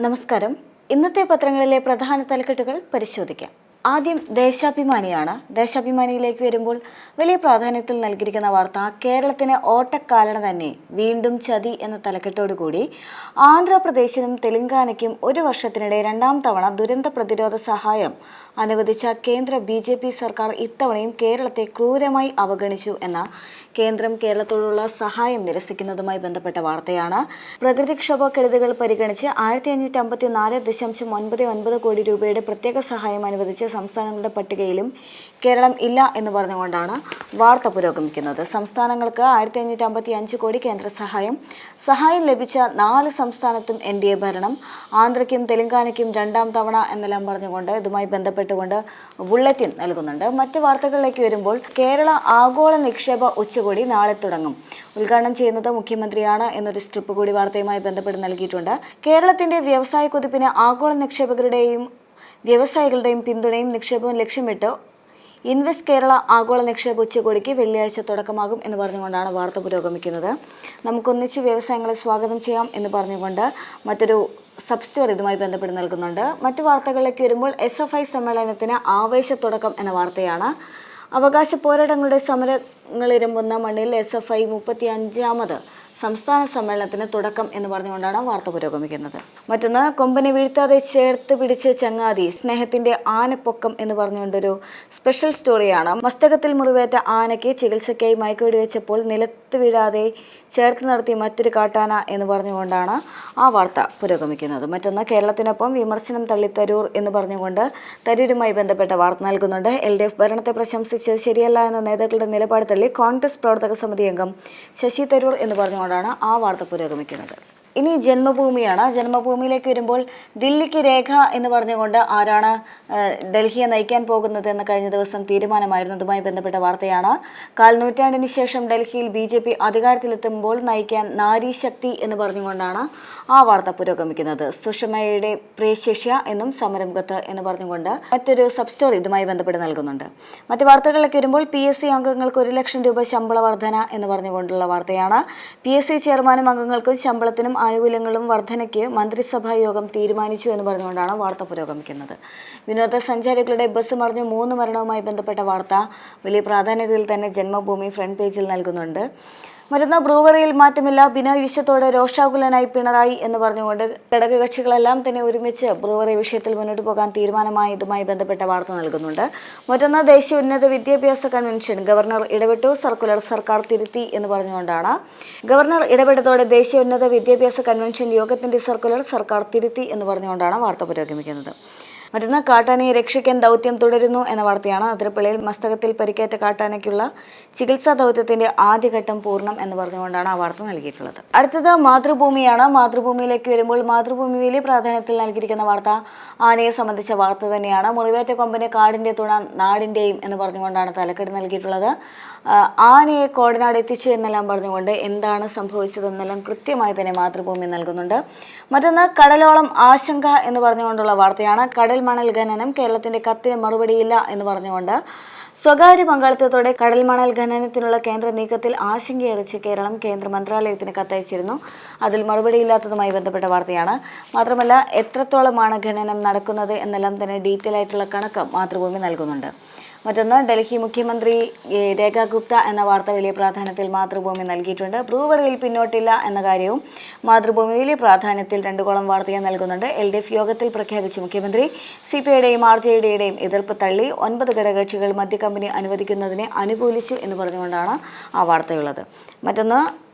നമസ്കാരം. ഇന്നത്തെ പത്രങ്ങളിലെ പ്രധാന തലക്കെട്ടുകൾ പരിശോധിക്കാം. ആദ്യം ദേശാഭിമാനിയാണ്. ദേശാഭിമാനിയിലേക്ക് വരുമ്പോൾ വലിയ പ്രാധാന്യത്തിൽ നൽകിയിരിക്കുന്ന വാർത്ത കേരളത്തിന് ഓട്ടക്കാലണ തന്നെ, വീണ്ടും ചതി എന്ന തലക്കെട്ടോടുകൂടി ആന്ധ്രാപ്രദേശിനും തെലങ്കാനയ്ക്കും ഒരു വർഷത്തിനിടെ രണ്ടാം തവണ ദുരന്ത പ്രതിരോധ സഹായം അനുവദിച്ച കേന്ദ്ര BJP സർക്കാർ ഇത്തവണയും കേരളത്തെ ക്രൂരമായി അവഗണിച്ചു എന്ന കേന്ദ്രം കേരളത്തോടുള്ള സഹായം നിരസിക്കുന്നതുമായി ബന്ധപ്പെട്ട വാർത്തയാണ്. പ്രകൃതിക്ഷോഭക്കെടുതികൾ പരിഗണിച്ച് 1554.99 കോടി രൂപയുടെ പ്രത്യേക സഹായം അനുവദിച്ച സംസ്ഥാനങ്ങളുടെ പട്ടികയിലും കേരളം ഇല്ല എന്ന് പറഞ്ഞുകൊണ്ടാണ് വാർത്ത പുരോഗമിക്കുന്നത്. സംസ്ഥാനങ്ങൾക്ക് 1555 കോടി കേന്ദ്ര സഹായം ലഭിച്ച 4 സംസ്ഥാനത്തും NDA ഭരണം, ആന്ധ്രയ്ക്കും തെലങ്കാനയ്ക്കും രണ്ടാം തവണ എന്നെല്ലാം പറഞ്ഞുകൊണ്ട് ഇതുമായി ബന്ധപ്പെട്ടുകൊണ്ട് ബുള്ളറ്റിൻ നൽകുന്നുണ്ട്. മറ്റ് വാർത്തകളിലേക്ക് വരുമ്പോൾ കേരള ആഗോള നിക്ഷേപ ഉച്ചകോടി നാളെ തുടങ്ങും. ഉദ്ഘാടനം ചെയ്യുന്നത് മുഖ്യമന്ത്രിയാണ് എന്നൊരു സ്ട്രിപ്പ് കൂടി വാർത്തയുമായി ബന്ധപ്പെട്ട് നൽകിയിട്ടുണ്ട്. കേരളത്തിന്റെ വ്യവസായ കുതിപ്പിന് ആഗോള നിക്ഷേപകരുടെയും വ്യവസായികളുടെയും പിന്തുണയും നിക്ഷേപവും ലക്ഷ്യമിട്ട് ഇൻവെസ്റ്റ് കേരള ആഗോള നിക്ഷേപ ഉച്ചകോടിക്ക് വെള്ളിയാഴ്ച തുടക്കമാകും എന്ന് പറഞ്ഞുകൊണ്ടാണ് വാർത്ത പുരോഗമിക്കുന്നത്. നമുക്കൊന്നിച്ച് വ്യവസായങ്ങളെ സ്വാഗതം ചെയ്യാം എന്ന് പറഞ്ഞുകൊണ്ട് മറ്റൊരു സബ് സ്റ്റോറി ഇതുമായി ബന്ധപ്പെട്ട് നൽകുന്നുണ്ട്. മറ്റു വാർത്തകളിലേക്ക് വരുമ്പോൾ SFI സമ്മേളനത്തിന് ആവേശത്തുടക്കം എന്ന വാർത്തയാണ്. അവകാശ പോരാട്ടങ്ങളുടെ സമരങ്ങളിരമ്പുന്ന മണ്ണിൽ SFI 35ാമത് സംസ്ഥാന സമ്മേളനത്തിന് തുടക്കം എന്ന് പറഞ്ഞുകൊണ്ടാണ് വാർത്ത പുരോഗമിക്കുന്നത്. മറ്റൊന്ന്, കൊമ്പനെ വീഴ്ത്താതെ ചേർത്ത് പിടിച്ച് ചങ്ങാതി, സ്നേഹത്തിന്റെ ആനപ്പൊക്കം എന്ന് പറഞ്ഞുകൊണ്ടൊരു സ്പെഷ്യൽ സ്റ്റോറിയാണ്. മസ്തകത്തിൽ മുറിവേറ്റ ആനയ്ക്ക് ചികിത്സയ്ക്കായി മയക്കുവെടി വെച്ചപ്പോൾ നിലത്ത് വീഴാതെ ചേർത്ത് നിർത്തി മറ്റൊരു കാട്ടാന എന്ന് പറഞ്ഞുകൊണ്ടാണ് ആ വാർത്ത പുരോഗമിക്കുന്നത്. മറ്റൊന്ന്, കേരളത്തിനൊപ്പം വിമർശനം തള്ളി തരൂർ എന്ന് പറഞ്ഞുകൊണ്ട് തരൂരുമായി ബന്ധപ്പെട്ട വാർത്ത നൽകുന്നുണ്ട്. LDF ഭരണത്തെ പ്രശംസിച്ചത് ശരിയല്ല എന്ന നേതാക്കളുടെ നിലപാട് തള്ളി കോൺഗ്രസ് പ്രവർത്തക സമിതി അംഗം ശശി തരൂർ എന്ന് പറഞ്ഞുകൊണ്ടാണ് ആ വാർത്ത പുരോഗമിക്കുന്നത്. ഇനി ജന്മഭൂമിയാണ്. ജന്മഭൂമിയിലേക്ക് വരുമ്പോൾ ദില്ലിക്ക് രേഖ എന്ന് പറഞ്ഞുകൊണ്ട് ആരാണ് ഡൽഹിയെ നയിക്കാൻ പോകുന്നത് എന്ന് കഴിഞ്ഞ ദിവസം തീരുമാനമായിരുന്നതുമായി ബന്ധപ്പെട്ട വാർത്തയാണ്. കാൽനൂറ്റാണ്ടിന് ശേഷം ഡൽഹിയിൽ BJP അധികാരത്തിലെത്തുമ്പോൾ നയിക്കാൻ നാരി ശക്തി എന്ന് പറഞ്ഞുകൊണ്ടാണ് ആ വാർത്ത പുരോഗമിക്കുന്നത്. സുഷമയുടെ പ്രിയശിഷ്യ എന്നും സമരംഗത്ത് എന്ന് പറഞ്ഞുകൊണ്ട് മറ്റൊരു സബ് സ്റ്റോറി ഇതുമായി ബന്ധപ്പെട്ട് നൽകുന്നുണ്ട്. മറ്റ് വാർത്തകളിലേക്ക് വരുമ്പോൾ PSC അംഗങ്ങൾക്ക് 1 ലക്ഷം രൂപ ശമ്പള വർധന എന്ന് പറഞ്ഞുകൊണ്ടുള്ള വാർത്തയാണ്. PSC ചെയർമാനും അംഗങ്ങൾക്കും ശമ്പളത്തിനും ആനുകൂല്യങ്ങളും വർധനയ്ക്ക് മന്ത്രിസഭാ യോഗം തീരുമാനിച്ചു എന്ന് പറഞ്ഞുകൊണ്ടാണ് വാർത്ത പുരോഗമിക്കുന്നത്. വിനോദസഞ്ചാരികളുടെ ബസ് മറിഞ്ഞ് 3 മരണവുമായി ബന്ധപ്പെട്ട വാർത്ത വലിയ പ്രാധാന്യത്തിൽ തന്നെ ജന്മഭൂമി ഫ്രണ്ട് പേജിൽ നൽകുന്നുണ്ട്. മറ്റൊന്ന്, ബ്രൂവറിയിൽ മാറ്റമില്ല, ബിനോയ് വിശ്വത്തോടെ രോഷാകുലനായി പിണറായി എന്ന് പറഞ്ഞുകൊണ്ട് ഘടകകക്ഷികളെല്ലാം തന്നെ ഒരുമിച്ച് ബ്രൂവറി വിഷയത്തിൽ മുന്നോട്ട് പോകാൻ തീരുമാനമായതുമായി ബന്ധപ്പെട്ട വാർത്ത നൽകുന്നുണ്ട്. മറ്റൊന്ന്, ദേശീയ ഉന്നത വിദ്യാഭ്യാസ കൺവെൻഷൻ ഗവർണർ ഇടപെട്ടു, സർക്കുലർ സർക്കാർ തിരുത്തി എന്ന് പറഞ്ഞുകൊണ്ടാണ്. ഗവർണർ ഇടപെട്ടതോടെ ദേശീയ ഉന്നത വിദ്യാഭ്യാസ കൺവെൻഷൻ യോഗത്തിന്റെ സർക്കുലർ സർക്കാർ തിരുത്തി എന്ന് പറഞ്ഞുകൊണ്ടാണ് വാർത്ത പുരോഗമിക്കുന്നത്. മറ്റൊന്ന്, കാട്ടാനയെ രക്ഷിക്കാൻ ദൗത്യം തുടരുന്നു എന്ന വാർത്തയാണ്. അതിരപ്പള്ളിയിൽ മസ്തകത്തിൽ പരിക്കേറ്റ കാട്ടാനയ്ക്കുള്ള ചികിത്സാ ദൗത്യത്തിന്റെ ആദ്യഘട്ടം പൂർണ്ണം എന്ന് പറഞ്ഞുകൊണ്ടാണ് ആ വാർത്ത നൽകിയിട്ടുള്ളത്. അടുത്തത് മാതൃഭൂമിയാണ്. മാതൃഭൂമിയിലേക്ക് വരുമ്പോൾ മാതൃഭൂമി വലിയ പ്രാധാന്യത്തിൽ നൽകിയിരിക്കുന്ന വാർത്ത ആനയെ സംബന്ധിച്ച വാർത്ത തന്നെയാണ്. മുറിവേറ്റ കൊമ്പന് കാടിന്റെ തുണ നാടിന്റെയും എന്ന് പറഞ്ഞുകൊണ്ടാണ് തലക്കെട്ട് നൽകിയിട്ടുള്ളത്. ആനയെ കോടനാട് എത്തിച്ചു എന്നെല്ലാം പറഞ്ഞുകൊണ്ട് എന്താണ് സംഭവിച്ചതെന്നെല്ലാം കൃത്യമായി തന്നെ മാതൃഭൂമി നൽകുന്നുണ്ട്. മറ്റൊന്ന്, കടലോളം ആശങ്ക എന്ന് പറഞ്ഞുകൊണ്ടുള്ള വാർത്തയാണ്. കടൽ മണൽ ഖനനം, കേരളത്തിന്റെ കത്തിന് മറുപടിയില്ല എന്ന് പറഞ്ഞുകൊണ്ട് സ്വകാര്യ പങ്കാളിത്തത്തോടെ കടൽ മണൽ ഖനനത്തിനുള്ള കേന്ദ്ര നീക്കത്തിൽ ആശങ്കയറിച്ച് കേരളം കേന്ദ്ര മന്ത്രാലയത്തിന് കത്തയച്ചിരുന്നു. അതിൽ മറുപടിയില്ലാത്തതുമായി ബന്ധപ്പെട്ട വാർത്തയാണ്. മാത്രമല്ല, എത്രത്തോളമാണ് ഖനനം നടക്കുന്നത് എന്നെല്ലാം തന്നെ ഡീറ്റെയിൽ ആയിട്ടുള്ള കണക്ക് മാതൃഭൂമി നൽകുന്നുണ്ട്. മറ്റൊന്ന്, ഡൽഹി മുഖ്യമന്ത്രി രേഖ ഗുപ്ത എന്ന വാർത്ത വലിയ പ്രാധാന്യത്തിൽ മാതൃഭൂമി നൽകിയിട്ടുണ്ട്. ബ്രൂവറിയിൽ പിന്നോട്ടില്ല എന്ന കാര്യവും മാതൃഭൂമി വലിയ പ്രാധാന്യത്തിൽ 2 കോളം വാർത്തയെ നൽകുന്നുണ്ട്. LDF യോഗത്തിൽ പ്രഖ്യാപിച്ച മുഖ്യമന്ത്രി CPIയുടെയും RJDയുടെയും എതിർപ്പ് തള്ളി. 9 ഘടകകക്ഷികൾ മദ്യക്കമ്പനി അനുവദിക്കുന്നതിനെ അനുകൂലിച്ചു എന്ന് പറഞ്ഞുകൊണ്ടാണ് ആ വാർത്തയുള്ളത്. മറ്റൊന്ന്,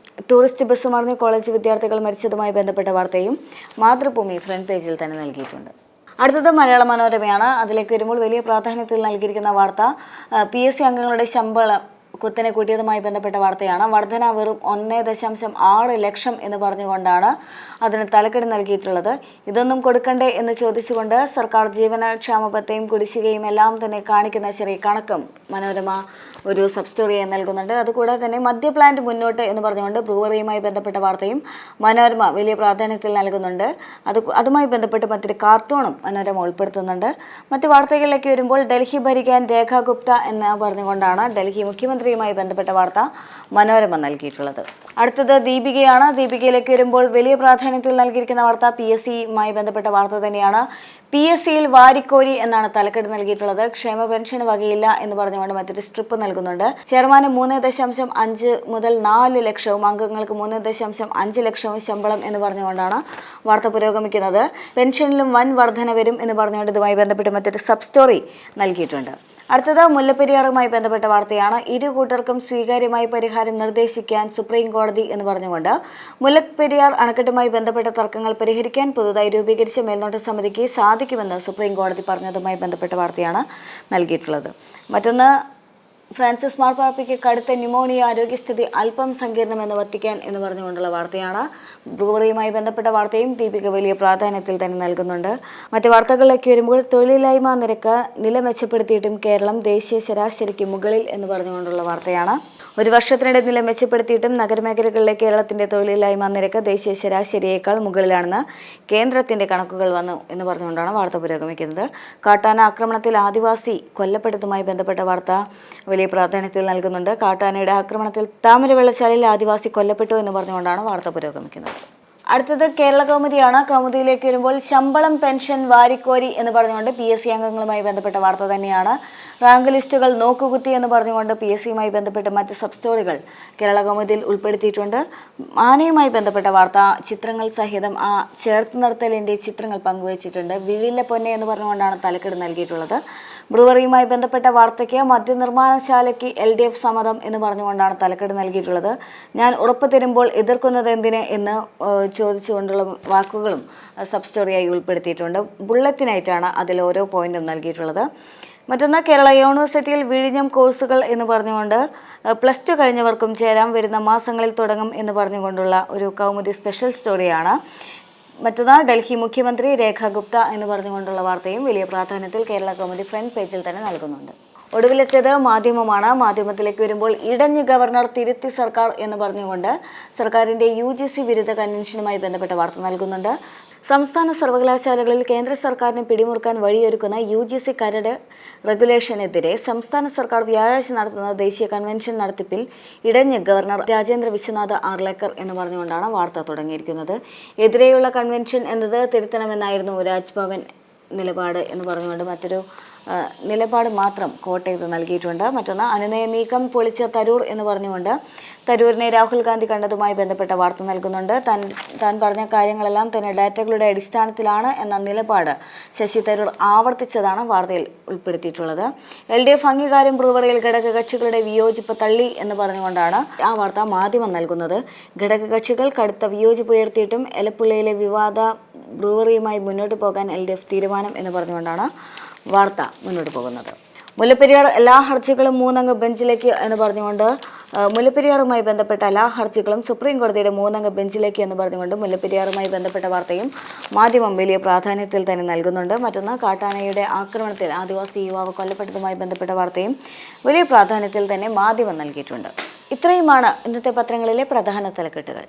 ടൂറിസ്റ്റ് ബസ് മറിഞ്ഞ് കോളേജ് വിദ്യാർത്ഥികൾ മരിച്ചതുമായി ബന്ധപ്പെട്ട വാർത്തയും മാതൃഭൂമി ഫ്രണ്ട് പേജിൽ തന്നെ നൽകിയിട്ടുണ്ട്. അടുത്തത് മലയാള മനോരമയാണ്. അതിലേക്ക് വരുമ്പോൾ വലിയ പ്രാധാന്യത്തിൽ നൽകിയിരിക്കുന്ന വാർത്ത PSC അംഗങ്ങളുടെ ശമ്പളം കുത്തനെ കൂട്ടിയതുമായി ബന്ധപ്പെട്ട വാർത്തയാണ്. വർധന വെറും 1.6 ലക്ഷം എന്ന് പറഞ്ഞുകൊണ്ടാണ് അതിന് തലക്കെട്ട് നൽകിയിട്ടുള്ളത്. ഇതൊന്നും കൊടുക്കണ്ടേ എന്ന് ചോദിച്ചുകൊണ്ട് സർക്കാർ ജീവനക്ഷാമ ഭത്തയും കുടിശ്ശികയും എല്ലാം തന്നെ കാണിക്കുന്ന ചെറിയ കണക്കും മനോരമ ഒരു സബ് സ്റ്റോറിയായി നൽകുന്നുണ്ട്. അതുകൂടാതെ തന്നെ മദ്യ പ്ലാന്റ് മുന്നോട്ട് എന്ന് പറഞ്ഞുകൊണ്ട് ബ്രൂവറിയുമായി ബന്ധപ്പെട്ട വാർത്തയും മനോരമ വലിയ പ്രാധാന്യത്തിൽ നൽകുന്നുണ്ട്. അതുമായി ബന്ധപ്പെട്ട് മറ്റൊരു കാർട്ടൂണും മനോരമ ഉൾപ്പെടുത്തുന്നുണ്ട്. മറ്റ് വാർത്തകളിലേക്ക് വരുമ്പോൾ ഡൽഹി ഭരിക്കാൻ രേഖ ഗുപ്ത എന്ന് പറഞ്ഞുകൊണ്ടാണ് ഡൽഹി മുഖ്യമന്ത്രി മുഖ്യമന്ത്രിയുമായി ബന്ധപ്പെട്ട വാർത്ത മനോരമ നൽകിയിട്ടുള്ളത്. അടുത്തത് ദീപികയാണ്. ദീപികയിലേക്ക് വരുമ്പോൾ വലിയ പ്രാധാന്യത്തിൽ നൽകിയിരിക്കുന്ന വാർത്ത PSCയുമായി ബന്ധപ്പെട്ട വാർത്ത തന്നെയാണ്. PSCയിൽ വാരിക്കോരി എന്നാണ് തലക്കെട്ട് നൽകിയിട്ടുള്ളത്. ക്ഷേമ പെൻഷന് വകയില്ല എന്ന് പറഞ്ഞുകൊണ്ട് മറ്റൊരു സ്ട്രിപ്പ് നൽകുന്നുണ്ട്. ചെയർമാന് 3.5 മുതൽ 4 ലക്ഷവും അംഗങ്ങൾക്ക് 3.5 ലക്ഷവും ശമ്പളം എന്ന് പറഞ്ഞുകൊണ്ടാണ് വാർത്ത പുരോഗമിക്കുന്നത്. പെൻഷനിലും വൻ വർധന വരും എന്ന് പറഞ്ഞുകൊണ്ട് ഇതുമായി ബന്ധപ്പെട്ട് മറ്റൊരു സബ് സ്റ്റോറി നൽകിയിട്ടുണ്ട്. അടുത്തത് മുല്ലപ്പെരിയാറുമായി ബന്ധപ്പെട്ട വാർത്തയാണ്. ഇരു കൂട്ടർക്കും സ്വീകാര്യമായ പരിഹാരം നിർദ്ദേശിക്കാൻ സുപ്രീം കോടതി എന്ന് പറഞ്ഞുകൊണ്ട് മുല്ലപ്പെരിയാർ അണക്കെട്ടുമായി ബന്ധപ്പെട്ട തർക്കങ്ങൾ പരിഹരിക്കാൻ പുതുതായി രൂപീകരിച്ച മേൽനോട്ട സമിതിക്ക് സാധിക്കുമെന്ന് സുപ്രീം കോടതി പറഞ്ഞതുമായി ബന്ധപ്പെട്ട വാർത്തയാണ് നൽകിയിട്ടുള്ളത്. മറ്റൊന്ന്, ഫ്രാൻസിസ് മാർപ്പാപ്പയ്ക്ക് കടുത്ത ന്യൂമോണിയ, ആരോഗ്യസ്ഥിതി അല്പം സങ്കീർണമെന്ന് വത്തിക്കാൻ എന്ന് പറഞ്ഞുകൊണ്ടുള്ള വാർത്തയാണ്. ബ്രൂവറിയുമായി ബന്ധപ്പെട്ട വാർത്തയും ദീപിക വലിയ പ്രാധാന്യത്തിൽ തന്നെ നൽകുന്നുണ്ട്. മറ്റ് വാർത്തകളിലേക്ക് വരുമ്പോൾ തൊഴിലില്ലായ്മ നിരക്ക് നില മെച്ചപ്പെടുത്തിയിട്ടും കേരളം ദേശീയ ശരാശരിക്ക് മുകളിൽ എന്ന് പറഞ്ഞുകൊണ്ടുള്ള വാർത്തയാണ്. ഒരു വർഷത്തിനിടെ നില മെച്ചപ്പെടുത്തിയിട്ടും നഗരമേഖലകളിലെ കേരളത്തിന്റെ തൊഴിലില്ലായ്മ നിരക്ക് ദേശീയ ശരാശരിയേക്കാൾ മുകളിലാണെന്ന് കേന്ദ്രത്തിന്റെ കണക്കുകൾ വന്നു എന്ന് പറഞ്ഞുകൊണ്ടാണ് വാർത്ത പുരോഗമിക്കുന്നത്. കാട്ടാന ആക്രമണത്തിൽ ആദിവാസി കൊല്ലപ്പെട്ടതുമായി ബന്ധപ്പെട്ട വാർത്ത വലിയ പ്രാധാന്യത്തിൽ നൽകുന്നുണ്ട്. കാട്ടാനയുടെ ആക്രമണത്തിൽ താമരവെള്ളച്ചാലിൽ ആദിവാസി കൊല്ലപ്പെട്ടു എന്ന് പറഞ്ഞുകൊണ്ടാണ് വാർത്ത പുരോഗമിക്കുന്നത്. അടുത്തത് കേരള കൗമുദിയാണ്. കൗമുദിയിലേക്ക് വരുമ്പോൾ ശമ്പളം പെൻഷൻ വാരിക്കോരി എന്ന് പറഞ്ഞുകൊണ്ട് PSC അംഗങ്ങളുമായി ബന്ധപ്പെട്ട വാർത്ത തന്നെയാണ്. റാങ്ക് ലിസ്റ്റുകൾ നോക്കുകുത്തി എന്ന് പറഞ്ഞുകൊണ്ട് PSCയുമായി ബന്ധപ്പെട്ട മറ്റ് സബ് സ്റ്റോറികൾ കേരള കൗമുദിയിൽ ഉൾപ്പെടുത്തിയിട്ടുണ്ട്. ആനയുമായി ബന്ധപ്പെട്ട വാർത്ത ചിത്രങ്ങൾ സഹിതം ചേർത്ത് നിർത്തലിൻ്റെ ചിത്രങ്ങൾ പങ്കുവച്ചിട്ടുണ്ട്. വിഴില്ല പൊന്നെ എന്ന് പറഞ്ഞുകൊണ്ടാണ് തലക്കെട്ട് നൽകിയിട്ടുള്ളത്. ബ്രൂവറിയുമായി ബന്ധപ്പെട്ട വാർത്തയ്ക്ക് മദ്യനിർമ്മാണശാലയ്ക്ക് LDF സമ്മതം എന്ന് പറഞ്ഞുകൊണ്ടാണ് തലക്കെട്ട് നൽകിയിട്ടുള്ളത്. ഞാൻ ഉറപ്പ് തരുമ്പോൾ എതിർക്കുന്നത് എന്തിന് എന്ന് ചോദിച്ചുകൊണ്ടുള്ള വാക്കുകളും സബ് സ്റ്റോറിയായി ഉൾപ്പെടുത്തിയിട്ടുണ്ട്. ബുള്ളറ്റിനായിട്ടാണ് അതിൽ ഓരോ പോയിന്റും നൽകിയിട്ടുള്ളത്. മറ്റൊന്ന്, കേരള യൂണിവേഴ്സിറ്റിയിൽ വിഴിഞ്ഞം കോഴ്സുകൾ എന്ന് പറഞ്ഞുകൊണ്ട് +2 കഴിഞ്ഞവർക്കും ചേരാൻ വരുന്ന മാസങ്ങളിൽ തുടങ്ങും എന്ന് പറഞ്ഞുകൊണ്ടുള്ള ഒരു കൗമുദി സ്പെഷ്യൽ സ്റ്റോറിയാണ്. മറ്റൊന്ന്, ഡൽഹി മുഖ്യമന്ത്രി രേഖ ഗുപ്ത എന്ന് പറഞ്ഞുകൊണ്ടുള്ള വാർത്തയും വലിയ പ്രാധാന്യത്തിൽ കേരള കൗമുദി ഫ്രണ്ട് പേജിൽ തന്നെ നൽകുന്നുണ്ട്. ഒടുവിലെത്തിയത് മാധ്യമമാണ്. മാധ്യമത്തിലേക്ക് വരുമ്പോൾ ഇടഞ്ഞ് ഗവർണർ, തിരുത്തി സർക്കാർ എന്ന് പറഞ്ഞുകൊണ്ട് സർക്കാരിൻ്റെ UGC വിരുദ്ധ കൺവെൻഷനുമായി ബന്ധപ്പെട്ട വാർത്ത നൽകുന്നുണ്ട്. സംസ്ഥാന സർവകലാശാലകളിൽ കേന്ദ്ര സർക്കാരിന് പിടിമുറുക്കാൻ വഴിയൊരുക്കുന്ന UGC കരട് റെഗുലേഷനെതിരെ സംസ്ഥാന സർക്കാർ വ്യാഴാഴ്ച നടത്തുന്ന ദേശീയ കൺവെൻഷൻ നടത്തിപ്പിൽ ഇടഞ്ഞ് ഗവർണർ രാജേന്ദ്ര വിശ്വനാഥ് ആർലേക്കർ എന്ന് പറഞ്ഞുകൊണ്ടാണ് വാർത്ത തുടങ്ങിയിരിക്കുന്നത്. എതിരെയുള്ള കൺവെൻഷൻ എന്നത് തിരുത്തണമെന്നായിരുന്നു രാജ്ഭവൻ നിലപാട് എന്ന് പറഞ്ഞുകൊണ്ട് മറ്റൊരു നിലപാട് മാത്രം കോട്ടയത്ത് നൽകിയിട്ടുണ്ട്. മറ്റൊന്ന്, അനുനയ നീക്കം പൊളിച്ച തരൂർ എന്ന് പറഞ്ഞുകൊണ്ട് തരൂരിനെ രാഹുൽ ഗാന്ധി കണ്ടതുമായി ബന്ധപ്പെട്ട വാർത്ത നൽകുന്നുണ്ട്. താൻ പറഞ്ഞ കാര്യങ്ങളെല്ലാം തന്നെ ഡാറ്റകളുടെ അടിസ്ഥാനത്തിലാണ് എന്ന നിലപാട് ശശി തരൂർ ആവർത്തിച്ചതാണ് വാർത്തയിൽ ഉൾപ്പെടുത്തിയിട്ടുള്ളത്. LDF അംഗീകാരം ബ്രൂവറിയിൽ ഘടകകക്ഷികളുടെ വിയോജിപ്പ് തള്ളി എന്ന് പറഞ്ഞുകൊണ്ടാണ് ആ വാർത്ത മാധ്യമം നൽകുന്നത്. ഘടകകക്ഷികൾ കടുത്ത വിയോജിപ്പ് ഉയർത്തിയിട്ടും എലപ്പുള്ളിയിലെ വിവാദ ബ്രൂവറിയുമായി മുന്നോട്ട് പോകാൻ LDF തീരുമാനം എന്ന് പറഞ്ഞുകൊണ്ടാണ് വാർത്ത മുന്നോട്ട് പോകുന്നത്. മുല്ലപ്പെരിയാർ എല്ലാ ഹർജികളും 3-അംഗ ബെഞ്ചിലേക്ക് എന്ന് പറഞ്ഞുകൊണ്ട് മുല്ലപ്പെരിയാറുമായി ബന്ധപ്പെട്ട എല്ലാ ഹർജികളും സുപ്രീം കോടതിയുടെ 3-അംഗ ബെഞ്ചിലേക്ക് എന്ന് പറഞ്ഞുകൊണ്ട് മുല്ലപ്പെരിയാറുമായി ബന്ധപ്പെട്ട വാർത്തയും മാധ്യമം വലിയ പ്രാധാന്യത്തിൽ തന്നെ നൽകുന്നുണ്ട്. മറ്റൊന്ന്, കാട്ടാനയുടെ ആക്രമണത്തിൽ ആദിവാസി യുവാവ് കൊല്ലപ്പെട്ടതുമായി ബന്ധപ്പെട്ട വാർത്തയും വലിയ പ്രാധാന്യത്തിൽ തന്നെ മാധ്യമം നൽകിയിട്ടുണ്ട്. ഇത്രയുമാണ് ഇന്നത്തെ പത്രങ്ങളിലെ പ്രധാന തലക്കെട്ടുകൾ.